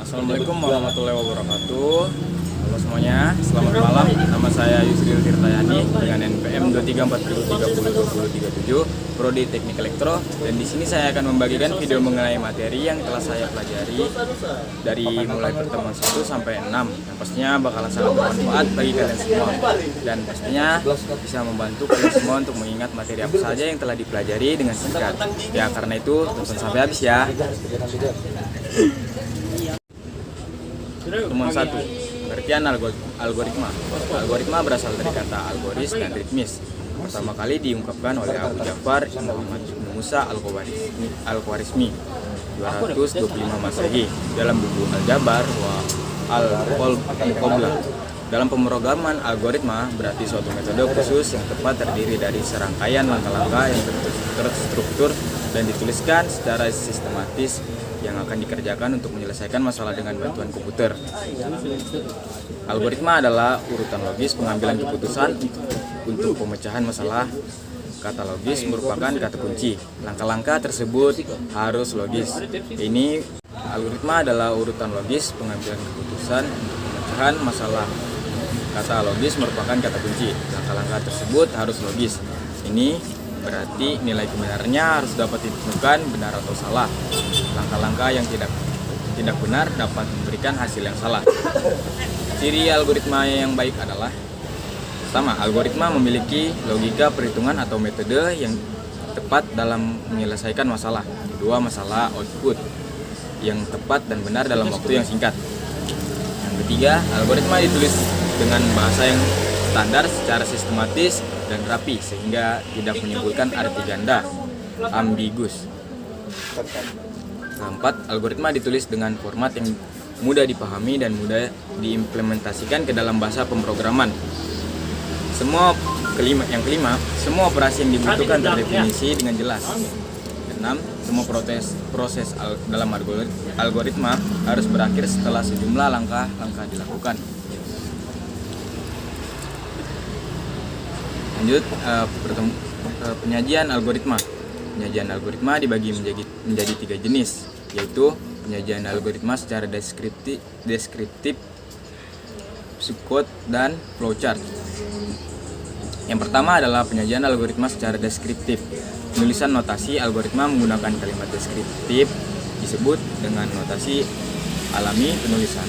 Assalamualaikum warahmatullahi wabarakatuh. Halo semuanya, selamat malam. Nama saya Yusril Tirtayani dengan NPM 2340302037 Prodi Teknik Elektro, dan di sini saya akan membagikan video mengenai materi yang telah saya pelajari dari mulai pertemuan 1 sampai 6 yang pastinya bakalan sangat bermanfaat bagi kalian semua, dan pastinya bisa membantu kalian semua untuk mengingat materi apa saja yang telah dipelajari dengan singkat. Ya, karena itu tonton sampai habis ya. Pertemuan 1, pengertian algoritma. Algoritma berasal dari kata algoris dan ritmis. Pertama kali diungkapkan oleh Abu Ja'far Muhammad bin Musa Al-Khwarizmi 225 Masehi dalam buku Al-Jabar wa Al-Muqablah. Dalam pemrograman, algoritma berarti suatu metode khusus yang tepat terdiri dari serangkaian langkah-langkah yang terstruktur dan dituliskan secara sistematis yang akan dikerjakan untuk menyelesaikan masalah dengan bantuan komputer. Algoritma adalah urutan logis pengambilan keputusan untuk pemecahan masalah. Kata logis merupakan kata kunci. Langkah-langkah tersebut harus logis. Ini algoritma adalah urutan logis pengambilan keputusan untuk pemecahan masalah. Kata logis merupakan kata kunci. Langkah-langkah tersebut harus logis. Ini berarti nilai kebenarannya harus dapat ditentukan benar atau salah. Langkah-langkah yang tidak benar dapat memberikan hasil yang salah. Ciri algoritma yang baik adalah: pertama, algoritma memiliki logika perhitungan atau metode yang tepat dalam menyelesaikan masalah. Kedua, masalah output yang tepat dan benar dalam waktu yang singkat. Yang ketiga, algoritma ditulis dengan bahasa yang standar secara sistematis dan rapi sehingga tidak menimbulkan arti ganda ambigus. Keempat, algoritma ditulis dengan format yang mudah dipahami dan mudah diimplementasikan ke dalam bahasa pemrograman. Yang kelima, semua operasi yang dibutuhkan terdefinisi dengan jelas. Keenam, semua proses dalam algoritma harus berakhir setelah sejumlah langkah-langkah dilakukan. Lanjut, penyajian algoritma. Penyajian algoritma dibagi menjadi 3 jenis, yaitu penyajian algoritma secara deskriptif, psikot, dan flowchart. Yang pertama adalah penyajian algoritma secara deskriptif. Penulisan notasi algoritma menggunakan kalimat deskriptif disebut dengan notasi alami penulisan.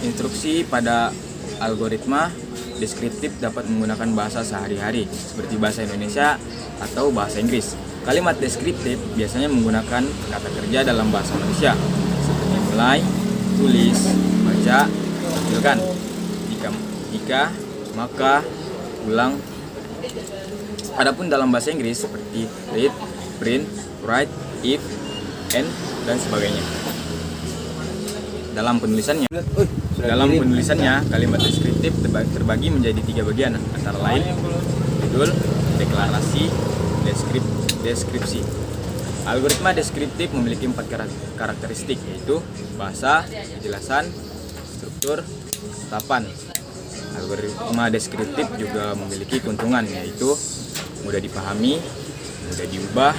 Instruksi pada algoritma deskriptif dapat menggunakan bahasa sehari-hari seperti bahasa Indonesia atau bahasa Inggris. Kalimat deskriptif biasanya menggunakan kata kerja dalam bahasa manusia seperti mulai, tulis, baca, tampilkan, jika, maka, ulang. Adapun dalam bahasa Inggris seperti read, print, write, if, and, dan sebagainya. Dalam penulisannya, kalimat deskriptif terbagi menjadi 3 bagian, antara lain judul, deklarasi, deskripsi. Algoritma deskriptif memiliki 4 karakteristik, yaitu bahasa, kejelasan, struktur, tatapan. Algoritma deskriptif juga memiliki keuntungan, yaitu mudah dipahami, mudah diubah,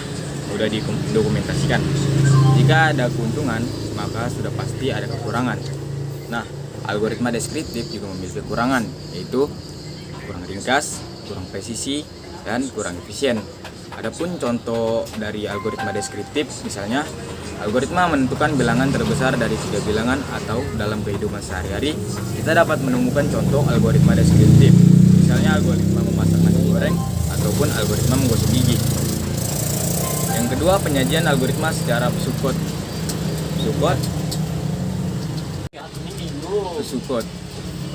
mudah didokumentasikan. Jika ada keuntungan, maka sudah pasti ada kekurangan. Nah, algoritma deskriptif juga memiliki kekurangan, yaitu kurang ringkas, kurang presisi, dan kurang efisien. Adapun contoh dari algoritma deskriptif, misalnya algoritma menentukan bilangan terbesar dari 3 bilangan, atau dalam kehidupan sehari-hari kita dapat menemukan contoh algoritma deskriptif. Misalnya algoritma memasak nasi goreng ataupun algoritma menggosok gigi. Yang kedua, penyajian algoritma secara psukot.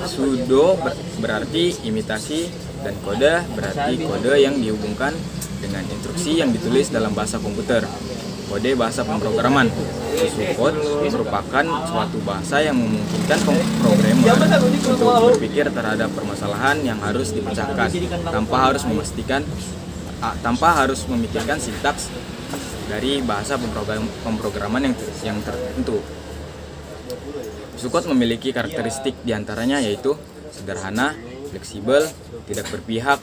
Pseudo berarti imitasi, dan kode berarti kode yang dihubungkan dengan instruksi yang ditulis dalam bahasa komputer. Kode bahasa pemrograman. Psukot merupakan suatu bahasa yang memungkinkan programmer untuk berpikir terhadap permasalahan yang harus dipecahkan tanpa harus memikirkan sintaks dari bahasa pemrograman yang tertentu. Psukot memiliki karakteristik diantaranya yaitu sederhana, fleksibel, tidak berpihak.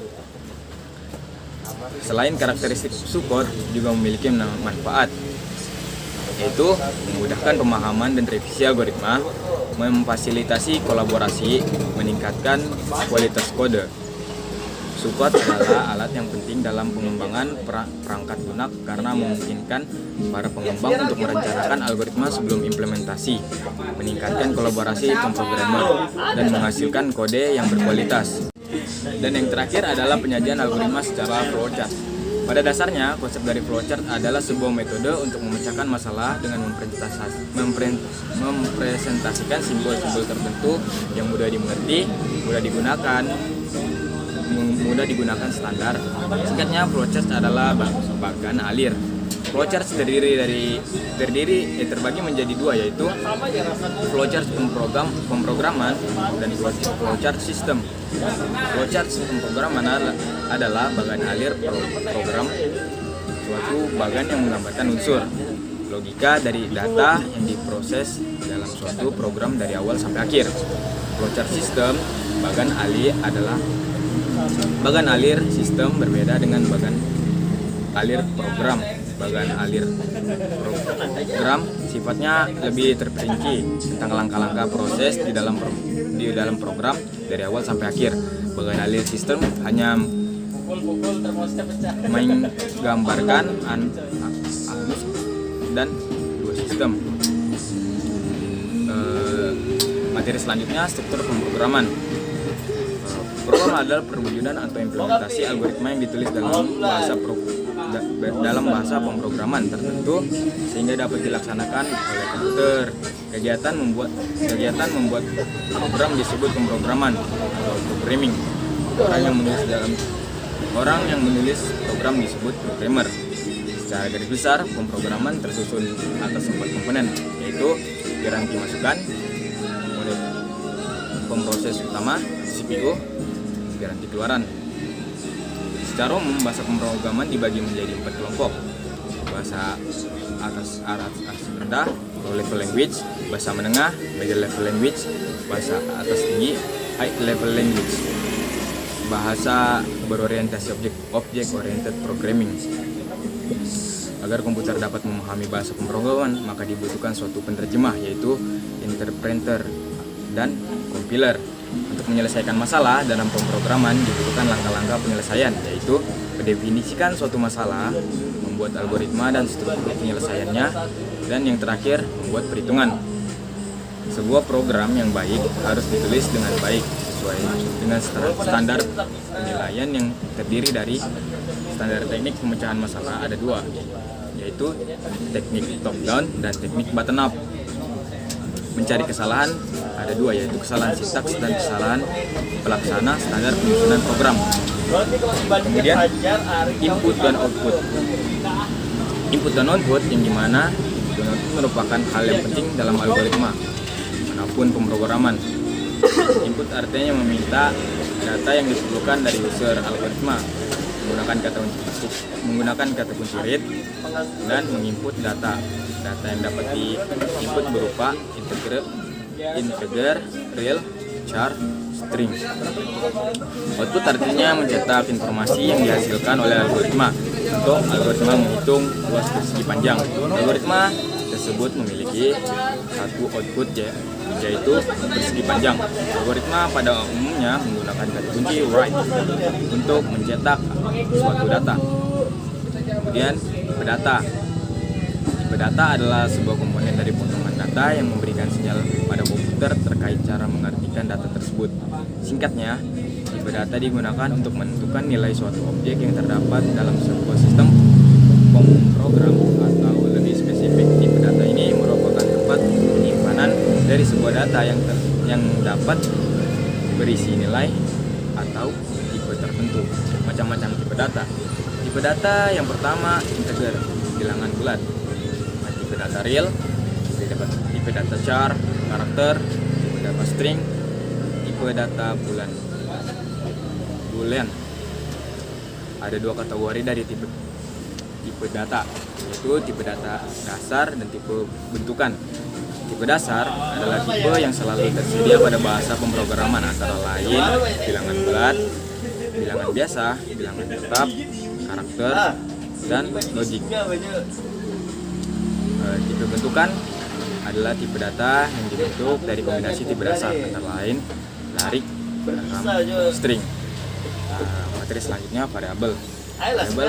Selain karakteristik psukot juga memiliki manfaat. yaitu memudahkan pemahaman dan revisi algoritma, memfasilitasi kolaborasi, meningkatkan kualitas kode. Support adalah alat yang penting dalam pengembangan perangkat lunak karena memungkinkan para pengembang untuk merencanakan algoritma sebelum implementasi, meningkatkan kolaborasi pemrogramer, dan menghasilkan kode yang berkualitas. Dan yang terakhir adalah penyajian algoritma secara flowchart. Pada dasarnya, konsep dari flowchart adalah sebuah metode untuk memecahkan masalah dengan mempresentasikan simbol-simbol tertentu yang mudah dimengerti, mudah digunakan standar. Singkatnya, flowchart adalah bagan alir. Flowchart terbagi menjadi dua, yaitu flowchart pemrograman dan flowchart sistem. Flowchart pemrograman adalah bagan alir program, suatu bagan yang menggambarkan unsur logika dari data yang diproses dalam suatu program dari awal sampai akhir. Flowchart sistem bagan alir sistem berbeda dengan bagan alir program. Bagan alir program sifatnya lebih terperinci tentang langkah-langkah proses di dalam program dari awal sampai akhir. Bagan alir sistem hanya menggambarkan dan dua sistem. Materi selanjutnya, struktur pemrograman. Program adalah perwujudan atau implementasi algoritma yang ditulis dalam bahasa pemrograman tertentu sehingga dapat dilaksanakan oleh komputer. Kegiatan membuat program disebut pemrograman atau programming. Orang yang menulis program disebut programmer. Secara garis besar, pemrograman tersusun atas 4 komponen, yaitu piranti masukan, model pemproses utama, CPU, piranti keluaran. Secara umum, bahasa pemrograman dibagi menjadi 4 kelompok. Bahasa atas rendah, low level language, bahasa menengah, middle level language, bahasa atas tinggi, high level language. Bahasa berorientasi object oriented programming. Agar komputer dapat memahami bahasa pemrograman, maka dibutuhkan suatu penerjemah, yaitu interpreter dan compiler. Untuk menyelesaikan masalah dalam pemrograman dibutuhkan langkah-langkah penyelesaian, yaitu mendefinisikan suatu masalah, membuat algoritma dan struktur penyelesaiannya, dan yang terakhir membuat perhitungan. Sebuah program yang baik harus ditulis dengan baik sesuai dengan standar penilaian yang terdiri dari standar teknik pemecahan masalah ada 2, yaitu teknik top down dan teknik bottom up. Mencari kesalahan ada 2, yaitu kesalahan sintaks dan kesalahan pelaksana standar penyusunan program. Kemudian input dan output. Input dan output yang dimana input dan output merupakan hal yang penting dalam algoritma manapun pemrograman. Input artinya meminta data yang diperlukan dari user algoritma menggunakan kata kunci read dan menginput data yang dapat diinput berupa integer, real, char, string. Output artinya mencetak informasi yang dihasilkan oleh algoritma untuk algoritma menghitung luas persegi panjang. Algoritma tersebut memiliki satu output yaitu persegi panjang. Algoritma pada umumnya menggunakan kata kunci write untuk mencetak suatu data. Kemudian tipe data. Tipe data adalah sebuah komponen dari potongan data yang memberikan sinyal pada komputer terkait cara mengartikan data tersebut. Singkatnya, tipe data digunakan untuk menentukan nilai suatu objek yang terdapat dalam sebuah sistem pemrogram, atau lebih spesifik, tipe data ini merupakan tempat penyimpanan dari sebuah data yang dapat berisi nilai atau tipe tertentu. Macam-macam tipe data. Tipe data yang pertama, integer, bilangan bulat. Tipe data real, tipe data char, karakter, tipe data string, tipe data boolean. Ada 2 kategori dari tipe data, yaitu tipe data dasar dan tipe bentukan. Tipe dasar adalah tipe yang selalu tersedia pada bahasa pemrograman, antara lain bilangan bulat, bilangan biasa, bilangan tetap, karakter, dan logik. Tipe bentukan adalah tipe data yang dibentuk dari kombinasi tipe dasar antara lain larik, rekam, string. Materi selanjutnya variabel. Variabel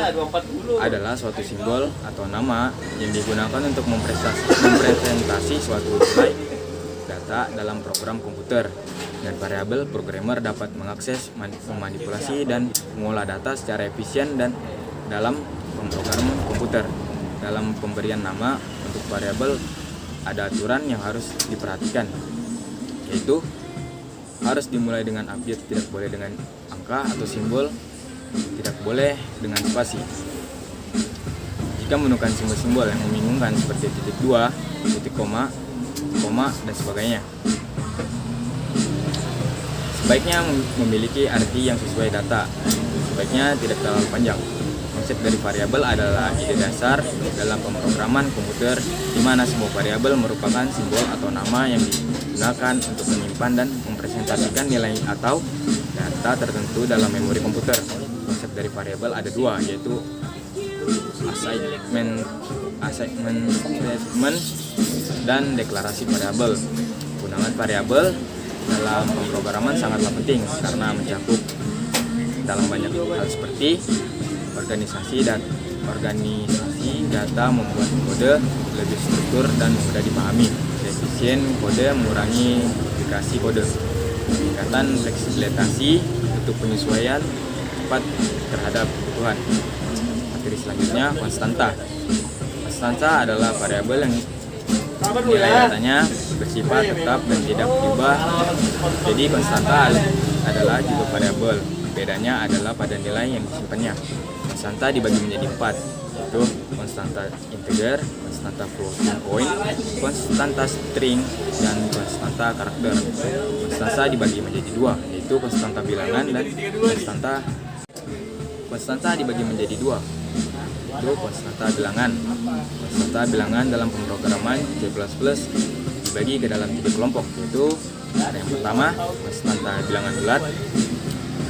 adalah suatu simbol atau nama yang digunakan untuk mempresentasi suatu nilai data dalam program komputer. Dan variabel, programmer dapat mengakses, memanipulasi, dan mengolah data secara efisien dan dalam pemrograman komputer. Dalam pemberian nama untuk variabel ada aturan yang harus diperhatikan, yaitu harus dimulai dengan update, tidak boleh dengan angka atau simbol, tidak boleh dengan spasi. Jika menemukan simbol-simbol yang membingungkan seperti titik dua, titik koma, dan sebagainya, sebaiknya memiliki arti yang sesuai data. Sebaiknya tidak terlalu panjang. Konsep dari variabel adalah ide dasar dalam pemrograman komputer, di mana semua variabel merupakan simbol atau nama yang digunakan untuk menyimpan dan mempresentasikan nilai atau data tertentu dalam memori komputer. Konsep dari variabel ada dua, yaitu assignment statement dan deklarasi variabel. Penggunaan variabel dalam pemrograman sangatlah penting karena mencakup dalam banyak hal seperti organisasi data, membuat kode lebih struktur dan mudah dipahami, efisien kode, mengurangi duplikasi kode, peningkatan fleksibilitas untuk penyesuaian cepat terhadap kebutuhan. Materi selanjutnya konstanta. Konstanta adalah variabel yang nilai datanya bersifat tetap dan tidak berubah. Jadi konstanta adalah juga variabel. Bedanya adalah pada nilai yang disimpannya. Konstanta dibagi menjadi 4, yaitu konstanta integer, konstanta floating point, konstanta string, dan konstanta karakter. Konstanta dibagi menjadi 2, yaitu konstanta bilangan dan konstanta dibagi menjadi 2, yaitu konstanta bilangan. Konstanta bilangan dalam pemrograman C++ dibagi ke dalam 3 kelompok, yaitu ada yang pertama konstanta bilangan bulat,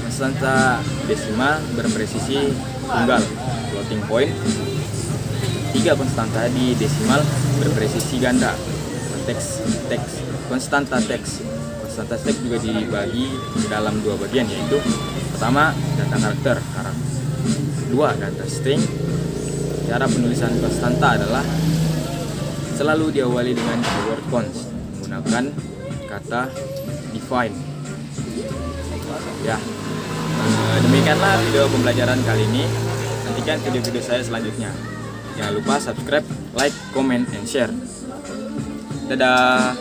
konstanta desimal berpresisi tunggal floating point, 3 konstanta di desimal berpresisi ganda, konstanta teks. Konstanta teks juga dibagi ke dalam 2 bagian, yaitu pertama data karakter, kedua data string. Cara penulisan konstanta adalah selalu diawali dengan keyword const menggunakan kata define. Ya, demikianlah video pembelajaran kali ini. Nantikan video-video saya selanjutnya. Jangan lupa subscribe, like, comment, and share. Dadah.